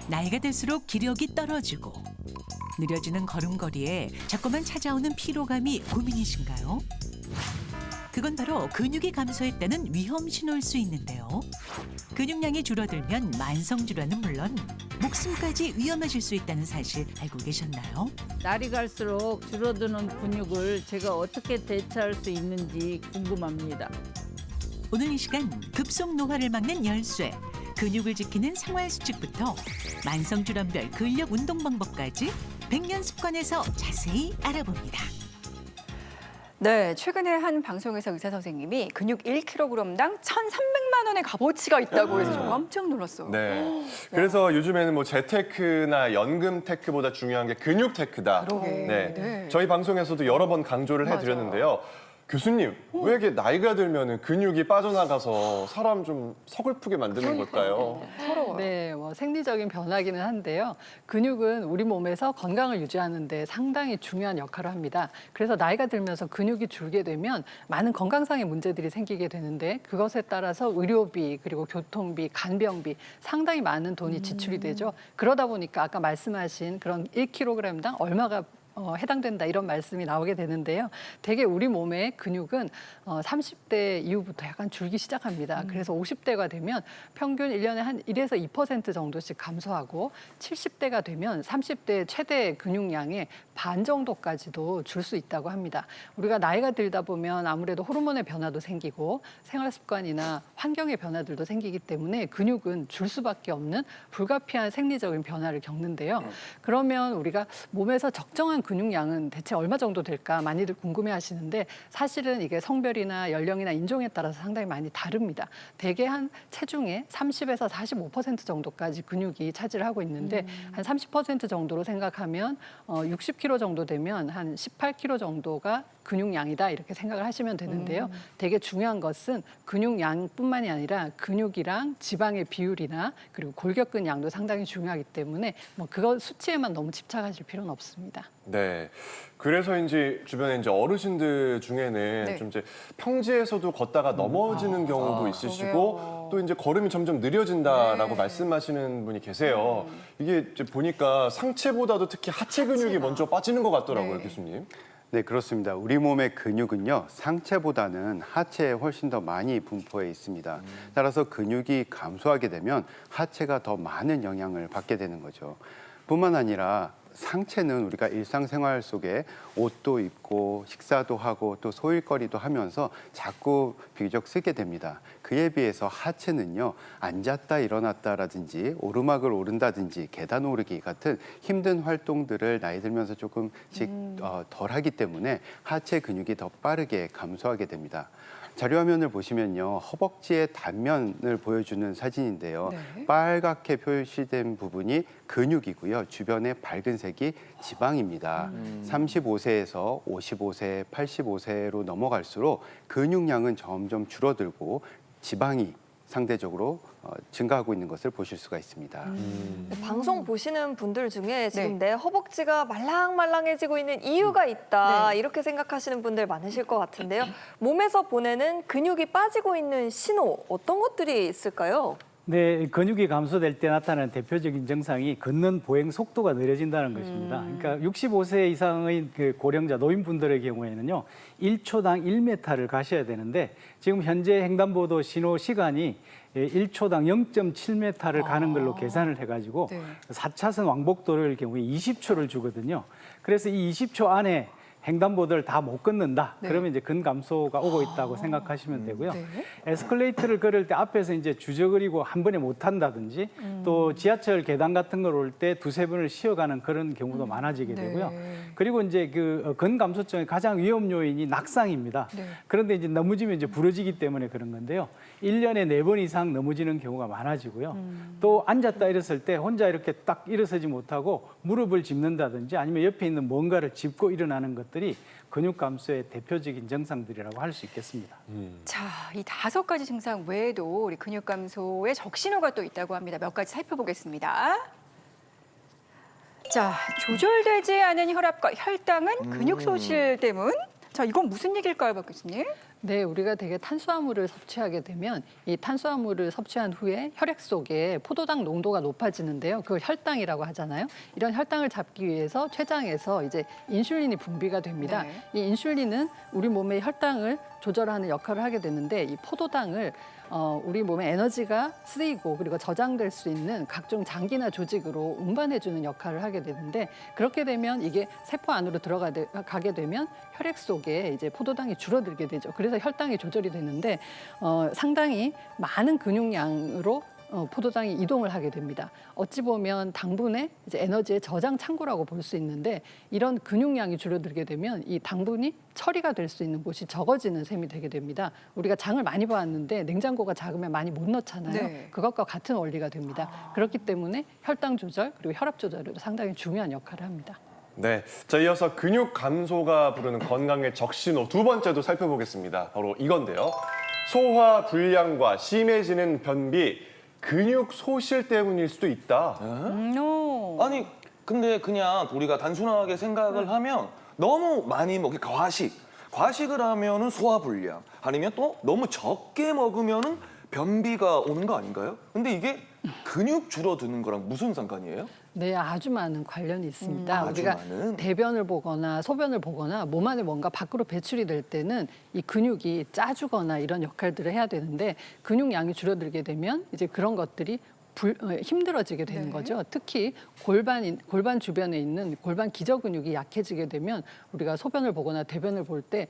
나이가 들수록 기력이 떨어지고 느려지는 걸음걸이에 자꾸만 찾아오는 피로감이 고민이신가요? 그건 바로 근육이 감소했다는 위험 신호일 수 있는데요. 근육량이 줄어들면 만성질환은 물론 목숨까지 위험해질 수 있다는 사실 알고 계셨나요? 날이 갈수록 줄어드는 근육을 제가 어떻게 대처할 수 있는지 궁금합니다. 오늘 이 시간 급속 노화를 막는 열쇠, 근육을 지키는 생활 수칙부터 만성질환별 근력 운동 방법까지 100년 습관에서 자세히 알아봅니다. 네, 최근에 한 방송에서 의사 선생님이 근육 1kg당 1,300만 원의 값어치가 있다고 해서 저 깜짝 놀랐어요. 네. 그래서 요즘에는 뭐 재테크나 연금 테크보다 중요한 게 근육 테크다. 그러게. 네. 네. 저희 방송에서도 여러 번 강조를 맞아요. 해드렸는데요. 교수님, 왜 이렇게 나이가 들면 근육이 빠져나가서 사람 좀 서글프게 만드는 걸까요? 서러워요. 네, 생리적인 변화기는 한데요. 근육은 우리 몸에서 건강을 유지하는 데 상당히 중요한 역할을 합니다. 그래서 나이가 들면서 근육이 줄게 되면 많은 건강상의 문제들이 생기게 되는데 그것에 따라서 의료비, 그리고 교통비, 간병비 상당히 많은 돈이 지출이 되죠. 그러다 보니까 아까 말씀하신 그런 1kg당 얼마가 해당된다 이런 말씀이 나오게 되는데요. 대개 우리 몸의 근육은 30대 이후부터 약간 줄기 시작합니다. 그래서 50대가 되면 평균 1년에 한 1에서 2% 정도씩 감소하고 70대가 되면 30대 최대 근육량의 반 정도까지도 줄 수 있다고 합니다. 우리가 나이가 들다 보면 아무래도 호르몬의 변화도 생기고 생활 습관이나 환경의 변화들도 생기기 때문에 근육은 줄 수밖에 없는 불가피한 생리적인 변화를 겪는데요. 그러면 우리가 몸에서 적정한 근육량은 대체 얼마 정도 될까 많이들 궁금해하시는데 사실은 이게 성별이나 연령이나 인종에 따라서 상당히 많이 다릅니다. 대개 한 체중의 30에서 45% 정도까지 근육이 차지를 하고 있는데 한 30% 정도로 생각하면 60kg 정도 되면 한 18kg 정도가 근육량이다 이렇게 생각을 하시면 되는데요. 되게 중요한 것은 근육량뿐만이 아니라 근육이랑 지방의 비율이나 그리고 골격근 양도 상당히 중요하기 때문에 그거 수치에만 너무 집착하실 필요는 없습니다. 네. 그래서인지 주변에 이제 어르신들 중에는 네. 좀 이제 평지에서도 걷다가 넘어지는 경우도 있으시고 그러게요. 또 이제 걸음이 점점 느려진다라고 네. 말씀하시는 분이 계세요. 이게 이제 보니까 상체보다도 특히 하체 근육이 먼저 빠지는 것 같더라고요, 네. 교수님. 네, 그렇습니다. 우리 몸의 근육은요, 상체보다는 하체에 훨씬 더 많이 분포해 있습니다. 따라서 근육이 감소하게 되면 하체가 더 많은 영향을 받게 되는 거죠. 뿐만 아니라 상체는 우리가 일상생활 속에 옷도 입고 식사도 하고 또 소일거리도 하면서 자꾸 비교적 쓰게 됩니다. 그에 비해서 하체는요, 앉았다 일어났다라든지 오르막을 오른다든지 계단 오르기 같은 힘든 활동들을 나이 들면서 조금씩 덜 하기 때문에 하체 근육이 더 빠르게 감소하게 됩니다. 자료화면을 보시면요, 허벅지의 단면을 보여주는 사진인데요. 네. 빨갛게 표시된 부분이 근육이고요. 주변에 밝은 색이 지방입니다. 35세에서 55세, 85세로 넘어갈수록 근육량은 점점 줄어들고 지방이 상대적으로 증가하고 있는 것을 보실 수가 있습니다. 방송 보시는 분들 중에 지금 네. 내 허벅지가 말랑말랑해지고 있는 이유가 있다 이렇게 생각하시는 분들 많으실 것 같은데요. 몸에서 보내는 근육이 빠지고 있는 신호 어떤 것들이 있을까요? 네, 근육이 감소될 때 나타나는 대표적인 증상이 걷는 보행 속도가 느려진다는 것입니다. 그러니까 65세 이상의 그 고령자 노인분들의 경우에는요, 1초당 1m를 가셔야 되는데 지금 현재 횡단보도 신호 시간이 1초당 0.7m를 가는 걸로 계산을 해가지고 네. 4차선 왕복도를 경우에 20초를 주거든요. 그래서 이 20초 안에 횡단보도를 다 못 걷는다. 네. 그러면 이제 근감소가 오고 있다고 생각하시면 되고요. 네. 에스컬레이터를 걸을 때 앞에서 이제 주저거리고 한 번에 못 한다든지 또 지하철 계단 같은 걸 올 때 두세 번을 쉬어가는 그런 경우도 많아지게 네. 되고요. 그리고 이제 그 근감소증의 가장 위험 요인이 낙상입니다. 네. 그런데 이제 넘어지면 이제 부러지기 때문에 그런 건데요. 1년에 4번 이상 넘어지는 경우가 많아지고요. 또 앉았다 일어설 때 혼자 이렇게 딱 일어서지 못하고 무릎을 짚는다든지 아니면 옆에 있는 뭔가를 짚고 일어나는 것들이 근육 감소의 대표적인 증상들이라고 할 수 있겠습니다. 자, 이 5가지 증상 외에도 우리 근육 감소의 적신호가 또 있다고 합니다. 몇 가지 살펴보겠습니다. 자, 조절되지 않은 혈압과 혈당은 근육 소실 때문. 자, 이건 무슨 얘기일까요, 박 교수님? 네, 우리가 되게 탄수화물을 섭취하게 되면 이 탄수화물을 섭취한 후에 혈액 속에 포도당 농도가 높아지는데요. 그걸 혈당이라고 하잖아요. 이런 혈당을 잡기 위해서 췌장에서 이제 인슐린이 분비가 됩니다. 네. 이 인슐린은 우리 몸의 혈당을 조절하는 역할을 하게 되는데 이 포도당을 우리 몸에 에너지가 쓰이고 그리고 저장될 수 있는 각종 장기나 조직으로 운반해주는 역할을 하게 되는데 그렇게 되면 이게 세포 안으로 들어가게 되면 혈액 속에 이제 포도당이 줄어들게 되죠. 그래서 혈당이 조절이 되는데 상당히 많은 근육량으로 포도당이 이동을 하게 됩니다. 어찌 보면 당분의 이제 에너지의 저장 창고라고 볼 수 있는데 이런 근육량이 줄어들게 되면 이 당분이 처리가 될 수 있는 곳이 적어지는 셈이 되게 됩니다. 우리가 장을 많이 봐왔는데 냉장고가 작으면 많이 못 넣잖아요. 네. 그것과 같은 원리가 됩니다. 그렇기 때문에 혈당 조절 그리고 혈압 조절에도 상당히 중요한 역할을 합니다. 네, 자 이어서 근육 감소가 부르는 건강의 적신호 두 번째도 살펴보겠습니다. 바로 이건데요. 소화 불량과 심해지는 변비, 근육 소실 때문일 수도 있다. 아니 근데 그냥 우리가 단순하게 생각을 하면 너무 많이 먹게 과식을 하면은 소화불량 아니면 또 너무 적게 먹으면은 변비가 오는 거 아닌가요? 근데 이게 근육 줄어드는 거랑 무슨 상관이에요? 네, 아주 많은 관련이 있습니다. 아주 우리가 많은? 대변을 보거나 소변을 보거나 몸 안에 뭔가 밖으로 배출이 될 때는 이 근육이 짜주거나 이런 역할들을 해야 되는데 근육량이 줄어들게 되면 이제 그런 것들이 힘들어지게 되는 네. 거죠. 특히 골반 주변에 있는 골반 기저 근육이 약해지게 되면 우리가 소변을 보거나 대변을 볼 때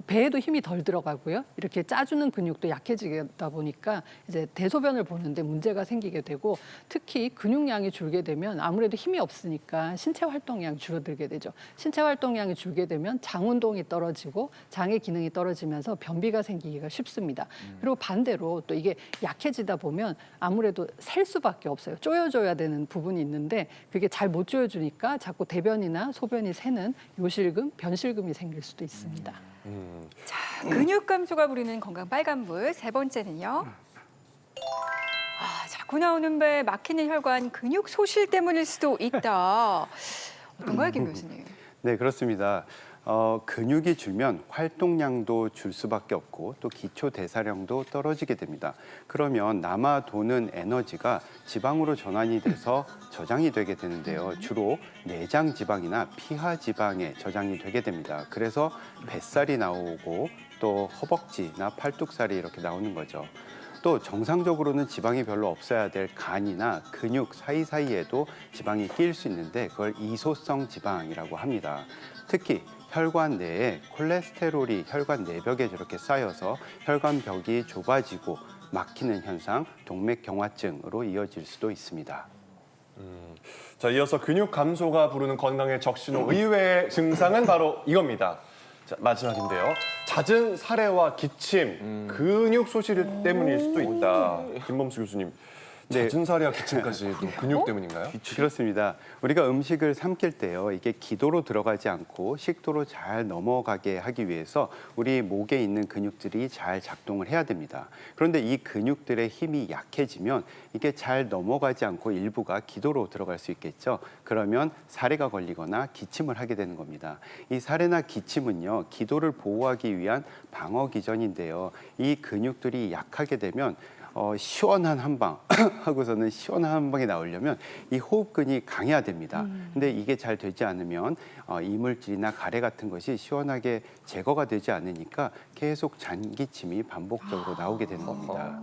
배에도 힘이 덜 들어가고요. 이렇게 짜주는 근육도 약해지다 보니까 이제 대소변을 보는데 문제가 생기게 되고 특히 근육량이 줄게 되면 아무래도 힘이 없으니까 신체 활동량이 줄어들게 되죠. 신체 활동량이 줄게 되면 장 운동이 떨어지고 장의 기능이 떨어지면서 변비가 생기기가 쉽습니다. 그리고 반대로 또 이게 약해지다 보면 아무래도 셀 수밖에 없어요. 조여줘야 되는 부분이 있는데 그게 잘 못 조여주니까 자꾸 대변이나 소변이 새는 요실금, 변실금이 생길 수도 있습니다. 자, 근육 감소가 부르는 건강 빨간불 세 번째는요. 자꾸 나오는 배, 막히는 혈관, 근육 소실 때문일 수도 있다. 어떤가요, 김 교수님? 네, 그렇습니다. 근육이 줄면 활동량도 줄 수밖에 없고 또 기초 대사량도 떨어지게 됩니다. 그러면 남아 도는 에너지가 지방으로 전환이 돼서 저장이 되게 되는데요. 주로 내장 지방이나 피하 지방에 저장이 되게 됩니다. 그래서 뱃살이 나오고 또 허벅지나 팔뚝살이 이렇게 나오는 거죠. 또 정상적으로는 지방이 별로 없어야 될 간이나 근육 사이사이에도 지방이 끼일 수 있는데 그걸 이소성 지방이라고 합니다. 특히 혈관 내에 콜레스테롤이 혈관 내벽에 저렇게 쌓여서 혈관벽이 좁아지고 막히는 현상, 동맥경화증으로 이어질 수도 있습니다. 자, 이어서 근육 감소가 부르는 건강의 적신호 의외의 증상은 바로 이겁니다. 자, 마지막인데요. 잦은 사례와 기침, 근육 소실 때문일 수도 있다. 김범수 교수님, 네. 잦은 사례와 기침까지도 근육 때문인가요? 그렇습니다. 우리가 음식을 삼킬 때요, 이게 기도로 들어가지 않고 식도로 잘 넘어가게 하기 위해서 우리 목에 있는 근육들이 잘 작동을 해야 됩니다. 그런데 이 근육들의 힘이 약해지면 이게 잘 넘어가지 않고 일부가 기도로 들어갈 수 있겠죠. 그러면 사례가 걸리거나 기침을 하게 되는 겁니다. 이 사례나 기침은요, 기도를 보호하기 위한 방어 기전인데요. 이 근육들이 약하게 되면 시원한 한방 하고서는 시원한 한방이 나오려면 이 호흡근이 강해야 됩니다. 근데 이게 잘 되지 않으면 이물질이나 가래 같은 것이 시원하게 제거가 되지 않으니까 계속 잔기침이 반복적으로 나오게 되는 겁니다.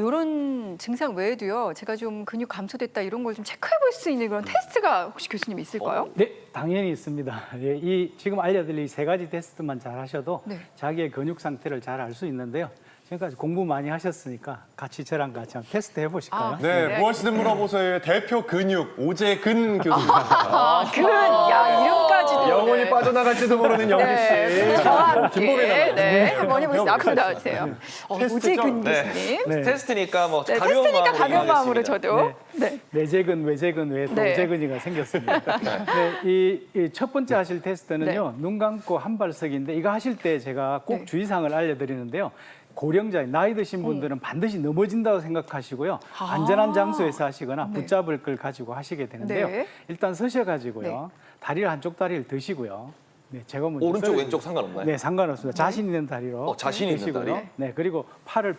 이런 증상 외에도요, 제가 좀 근육 감소됐다 이런 걸 좀 체크해 볼 수 있는 그런 테스트가 혹시 교수님 있을까요? 네, 당연히 있습니다. 예, 이 지금 알려드릴 이 세 가지 테스트만 잘 하셔도 네. 자기의 근육 상태를 잘 알 수 있는데요. 지금까지 공부 많이 하셨으니까 저랑 같이 한번 테스트 해보실까요? 네, 무엇이든 물어보세요. 대표 근육 오재근 교수님. 야, 이름까지도. 영혼이 네. 빠져나갈지도 모르는 영기 씨. 네, 저와 함께 김보배 네, 한번 해보겠습니다. 앞으로 나와주세요. 테스트죠? 오재근 네. 교수님. 네. 테스트니까 뭐 네, 가벼운 테스트니까 마음으로 가벼운 마음으로 임하겠습니다. 저도. 네. 내재근, 외재근 외에 또 네. 오재근이가 생겼습니다. 네, 이 첫 번째 하실 테스트는요. 눈 감고 한 발석인데 이거 하실 때 제가 꼭 네. 주의사항을 알려드리는데요. 고령자, 나이 드신 분들은 반드시 넘어진다고 생각하시고요. 안전한 장소에서 하시거나 네. 붙잡을 걸 가지고 하시게 되는데요. 네. 일단 서셔가지고요. 네. 다리를 한쪽 다리를 드시고요. 네, 제가 먼저 오른쪽 썰어드릴게요. 왼쪽 상관없나요? 네, 상관없습니다. 자신 있는 다리로. 자신 있는 드시고요. 다리. 네, 그리고 팔을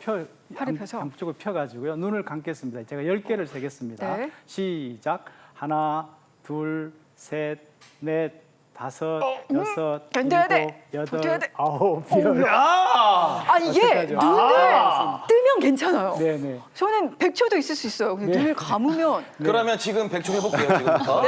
팔을 펴서. 한쪽을 펴가지고요. 눈을 감겠습니다. 제가 10개를 세겠습니다. 네. 시작. 하나, 둘, 셋, 넷, 다섯, 여섯, 견뎌야 돼. 일곱, 견뎌야 여덟, 돼. 아홉, 열. 아 이게 어떡하죠? 눈을 뜨면 괜찮아요. 네, 네. 저는 100초도 있을 수 있어요. 근데 눈을 감으면 그러면 지금 100초 해볼게요, 지금부터.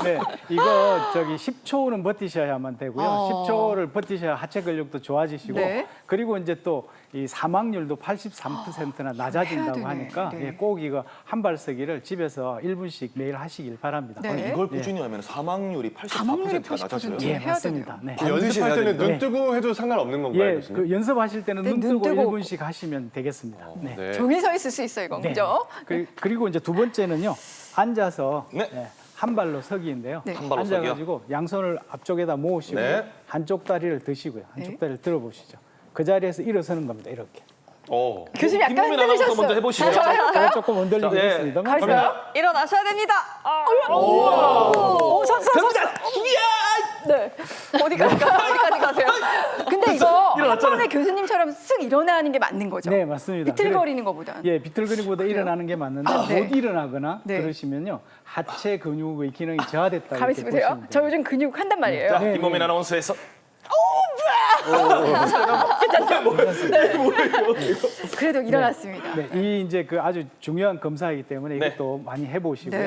네, 이거 저기 10초는 버티셔야만 되고요. 어. 10초를 버티셔야 하체 근력도 좋아지시고, 네. 그리고 이제 또 이 사망률도 83%나 낮아진다고 해야 되네. 하니까 네. 예, 꼭 이거 한 발서기를 집에서 1분씩 매일 하시길 바랍니다. 네. 아니, 이걸 꾸준히 하면 사망률이 사망률이 84%가 낮아져요. 80%. 예, 해야 맞습니다. 네. 반드시 연습할 해야 때는 됩니다. 눈 뜨고 해도 상관없는 건가요, 예, 교수님? 그 연습하실 때는 네, 눈 눈 뜨고 뜨고. 1분씩 하시면 되겠습니다. 네. 네. 종이 서 있을 수 있어요, 이건 네. 그죠? 그리고 이제 두 번째는요. 앉아서 네. 한 발로 서기인데요. 네. 한 발로 앉아가지고 양손을 앞쪽에다 모으시고 네. 한쪽 다리를 드시고요. 한쪽 네. 다리를 들어보시죠. 그 자리에서 일어서는 겁니다. 이렇게. 오. 교수님 약간 김보민 아나운서 흔들리셨어요. 먼저 해보시죠. 제가 조금 흔들리겠습니다만. 가있어요? 일어나셔야 됩니다. 오, 섰어. 네. 어디까지 가세요? 근데 이거 한 번에 교수님처럼 쓱 일어나는 게 맞는 거죠? 네, 맞습니다. 비틀거리는 것보다. 예, 비틀거리기보다 일어나는 게 맞는데 네. 못 일어나거나 네. 그러시면요. 하체 근육의 기능이 저하됐다 가만히 이렇게 있으세요. 보시면 저 됩니다. 요즘 근육 한단 말이에요. 자, 네, 김보민 네. 아나운서에서 그래도 일어났습니다. 네, 이 이제 그 아주 중요한 검사이기 때문에 네. 이것도 많이 해보시고요.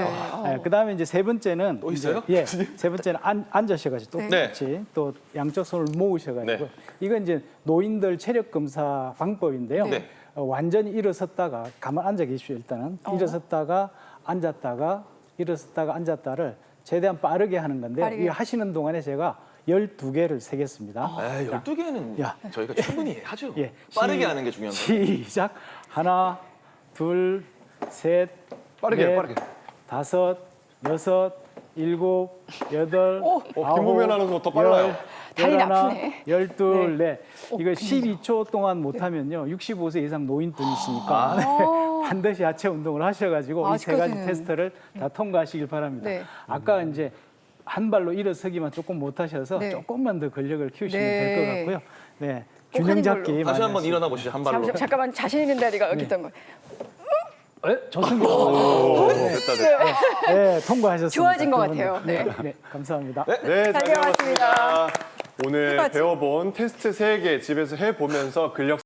네. 그다음에 이제 세 번째는 또 있어요? 이제, 예, 세 번째는 앉으셔가지고 네. 똑같이 또 양쪽 손을 모으셔가지고 네. 이건 이제 노인들 체력 검사 방법인데요. 네. 완전히 일어섰다가 가만 앉아 계십시오. 일단은 일어섰다가 앉았다가 일어섰다가 앉았다를 최대한 빠르게 하는 건데 빠르게. 이 하시는 동안에 제가 12개를 세겠습니다. 에이, 12개는 야. 저희가 충분히 하죠. 예, 빠르게 하는 게 중요한 거예요. 시작. 하나, 둘, 셋, 빠르게, 넷, 빠르게. 다섯, 여섯, 일곱, 여덟, 김보민 아나운서 더 빨라요. 다리는 열하나, 아프네. 열둘, 넷. 이거 12초 동안 못하면요. 65세 이상 노인분이시니까 반드시 하체 운동을 하셔가지고 이 세 가지 아직까지는. 테스트를 다 통과하시길 바랍니다. 네. 아까 이제 한 발로 일어서기만 조금 못하셔서 네. 조금만 더 근력을 키우시면 네. 될 것 같고요. 네, 꼭 균형 하는 잡기 걸로. 많이 다시 한번 하시고. 일어나 보시죠, 한 발로. 잠깐만 자신 있는 다리가 여기 있던 거. 좋습니다. 됐다, 됐다. 네, 통과하셨습니다. 좋아진 것 두 분. 같아요. 네. 네, 감사합니다. 네, 잘 잘 배웠습니다. 배웠습니다. 오늘 해봐지. 배워본 테스트 3개 집에서 해보면서 근력